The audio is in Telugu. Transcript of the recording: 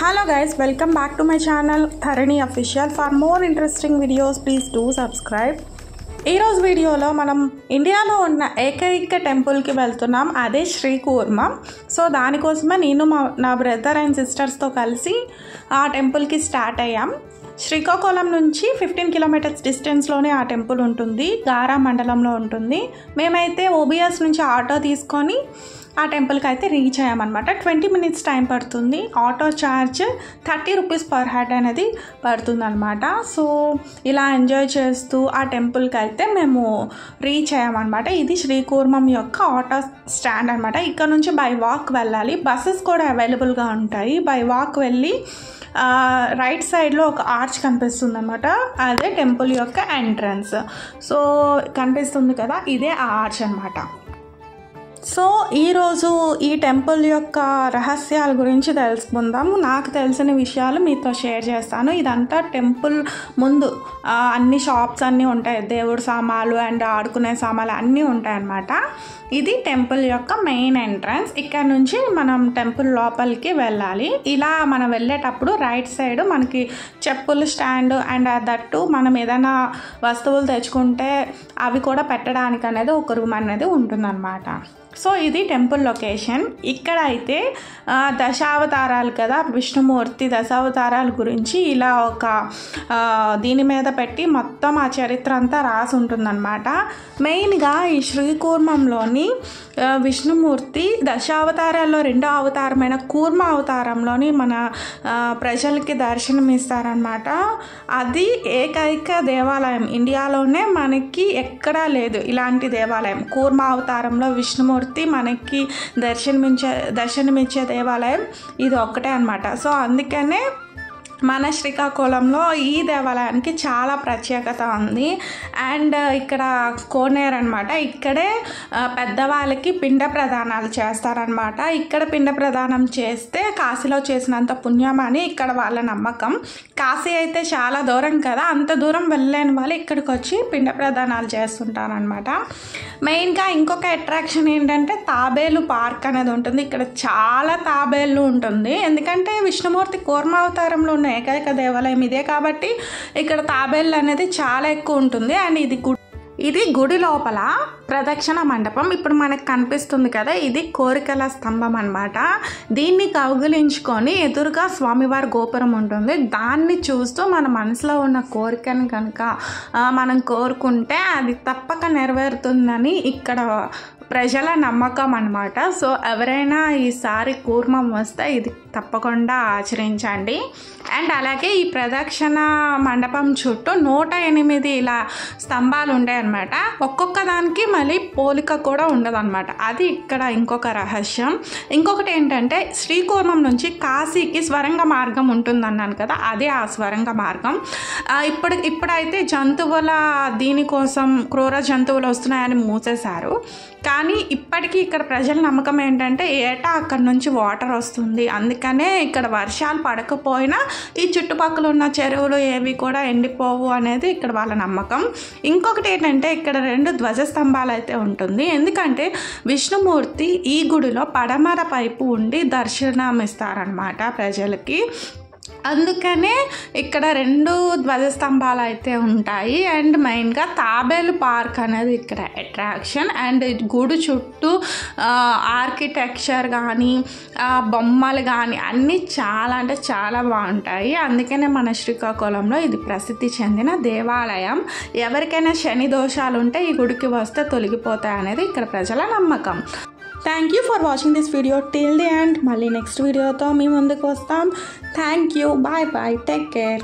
Hello guys, welcome back to my channel Tharani Official. For more interesting videos, please do subscribe. ఈ రోజు వీడియోలో మనం ఇండియాలో ఉన్న ఏకైక టెంపుల్కి వెళ్తున్నాం, అదే శ్రీకూర్మం. సో దానికోసమే నేను నా బ్రదర్ అండ్ సిస్టర్స్తో కలిసి ఆ టెంపుల్కి స్టార్ట్ అయ్యాం. శ్రీకాకుళం నుంచి 15 కిలోమీటర్స్ డిస్టెన్స్లోనే ఆ టెంపుల్ ఉంటుంది, గారా మండలంలో ఉంటుంది. మేమైతే ఓబిఎస్ నుంచి ఆటో తీసుకొని ఆ టెంపుల్కి అయితే రీచ్ అయ్యామన్నమాట. 20 మినిట్స్ టైం పడుతుంది. Auto charge 30 rupees per head అనేది పడుతుంది అనమాట. సో ఇలా ఎంజాయ్ చేస్తూ ఆ టెంపుల్కి అయితే మేము రీచ్ అయ్యామన్నమాట. ఇది శ్రీకూర్మం యొక్క ఆటో స్టాండ్ అనమాట. ఇక్కడ నుంచి బై వాక్ వెళ్ళాలి, బస్సెస్ కూడా అవైలబుల్గా ఉంటాయి. బై వాక్ వెళ్ళి రైట్ సైడ్లో ఒక ఆర్చ్ కనిపిస్తుంది అనమాట, అదే టెంపుల్ యొక్క ఎంట్రన్స్. సో కనిపిస్తుంది కదా, ఇదే ఆ ఆర్చ్ అనమాట. సో ఈరోజు ఈ టెంపుల్ యొక్క రహస్యాల గురించి తెలుసుకుందాము. నాకు తెలిసిన విషయాలు మీతో షేర్ చేస్తాను. ఇదంతా టెంపుల్ ముందు అన్ని షాప్స్ అన్నీ ఉంటాయి, దేవుడు సామాన్లు అండ్ ఆడుకునే సామాన్లు అన్నీ ఉంటాయన్నమాట. ఇది టెంపుల్ యొక్క మెయిన్ ఎంట్రన్స్. ఇక్కడ నుంచి మనం టెంపుల్ లోపలికి వెళ్ళాలి. ఇలా మనం వెళ్ళేటప్పుడు రైట్ సైడ్ మనకి చెప్పుల స్టాండ్ అండ్ దట్టు మనం ఏదైనా వస్తువులు తెచ్చుకుంటే అవి కూడా పెట్టడానికి అనేది ఒక రూమ్ అనేది ఉంటుందన్నమాట. సో ఇది టెంపుల్ లొకేషన్. ఇక్కడ అయితే దశావతారాలు కదా, విష్ణుమూర్తి దశావతారాల గురించి ఇలా ఒక దీని మీద పెట్టి మొత్తం ఆ చరిత్ర అంతా రాసి ఉంటుందన్నమాట. మెయిన్గా ఈ శ్రీకూర్మంలోని విష్ణుమూర్తి దశావతారాల్లో రెండో అవతారమైన కూర్మ అవతారంలోని మన ప్రజలకి దర్శనం ఇస్తారనమాట. అది ఏకైక దేవాలయం, ఇండియాలోనే మనకి ఎక్కడా లేదు ఇలాంటి దేవాలయం. కూర్మ అవతారంలో విష్ణుమూర్తి మనకి దర్శనమిచ్చే దేవాలయం ఇది ఒక్కటే అనమాట. సో అందుకనే మన శ్రీకాకుళంలో ఈ దేవాలయానికి చాలా ప్రత్యేకత ఉంది. అండ్ ఇక్కడ కోనేరు అనమాట, ఇక్కడే పెద్దవాళ్ళకి పిండ ప్రదానాలు చేస్తారనమాట. ఇక్కడ పిండ ప్రదానం చేస్తే కాశీలో చేసినంత పుణ్యం అని ఇక్కడ వాళ్ళ నమ్మకం. కాశీ అయితే చాలా దూరం కదా, అంత దూరం వెళ్ళలేని వాళ్ళు ఇక్కడికి వచ్చి పిండ ప్రదానాలు చేస్తుంటారనమాట. మెయిన్గా ఇంకొక అట్రాక్షన్ ఏంటంటే తాబేలు పార్క్ అనేది ఉంటుంది. ఇక్కడ చాలా తాబేళ్ళు ఉంటుంది, ఎందుకంటే విష్ణుమూర్తి కూర్మావతారంలో ఉన్న ఏకైక దేవాలయం ఇదే కాబట్టి ఇక్కడ తాబేళ్ళు అనేది చాలా ఎక్కువ ఉంటుంది. అండ్ ఇది గుడి లోపల ప్రదక్షిణ మండపం. ఇప్పుడు మనకు కనిపిస్తుంది కదా, ఇది కోరికల స్తంభం అనమాట. దీన్ని కౌగిలించుకొని ఎదురుగా స్వామివారి గోపురం ఉంటుంది. దాన్ని చూస్తూ మన మనసులో ఉన్న కోరికను కనుక మనం కోరుకుంటే అది తప్పక నెరవేరుతుందని ఇక్కడ ప్రజల నమ్మకం అనమాట. సో ఎవరైనా ఈసారి కూర్మం వస్తే ఇది తప్పకుండా ఆచరించండి. అండ్ అలాగే ఈ ప్రదక్షిణ మండపం చుట్టూ 108 ఇలా స్తంభాలు ఉంటాయన్నమాట. ఒక్కొక్క దానికి మళ్ళీ పోలిక కూడా ఉండదన్నమాట. అది ఇక్కడ ఇంకొక రహస్యం. ఇంకొకటి ఏంటంటే శ్రీకూర్మం నుంచి కాశీకి స్వరంగ మార్గం ఉంటుందన్నాను కదా, అదే ఆ స్వరంగ మార్గం. ఇప్పుడైతే జంతువుల దీనికోసం క్రూర జంతువులు వస్తున్నాయని మూసేశారు. కానీ ఇప్పటికీ ఇక్కడ ప్రజల నమ్మకం ఏంటంటే ఏటా అక్కడ నుంచి వాటర్ వస్తుంది, అందుకనే ఇక్కడ వర్షాలు పడకపోయినా ఈ చుట్టుపక్కల ఉన్న చెరువులు ఏవి కూడా ఎండిపోవు అనేది ఇక్కడ వాళ్ళ నమ్మకం. ఇంకొకటి ఏంటంటే ఇక్కడ 2 ధ్వజస్తంభాలు అయితే ఉంటుంది, ఎందుకంటే విష్ణుమూర్తి ఈ గుడిలో పడమర వైపు ఉండి దర్శనం ఇస్తారనమాట ప్రజలకి. అందుకనే ఇక్కడ 2 ధ్వజస్తంభాలు అయితే ఉంటాయి. అండ్ మెయిన్గా తాబేలు పార్క్ అనేది ఇక్కడ అట్రాక్షన్. అండ్ గుడి చుట్టూ ఆర్కిటెక్చర్ కానీ బొమ్మలు కానీ అన్నీ చాలా అంటే చాలా బాగుంటాయి. అందుకనే మన శ్రీకాకుళంలో ఇది ప్రసిద్ధి చెందిన దేవాలయం. ఎవరికైనా శని దోషాలు ఉంటే ఈ గుడికి వస్తే తొలగిపోతాయి అనేది ఇక్కడ ప్రజల నమ్మకం. Thank you for watching this video till the end. మళ్ళీ నెక్స్ట్ వీడియోతో మీ ముందుకు వస్తాం. Thank you, bye bye, take care.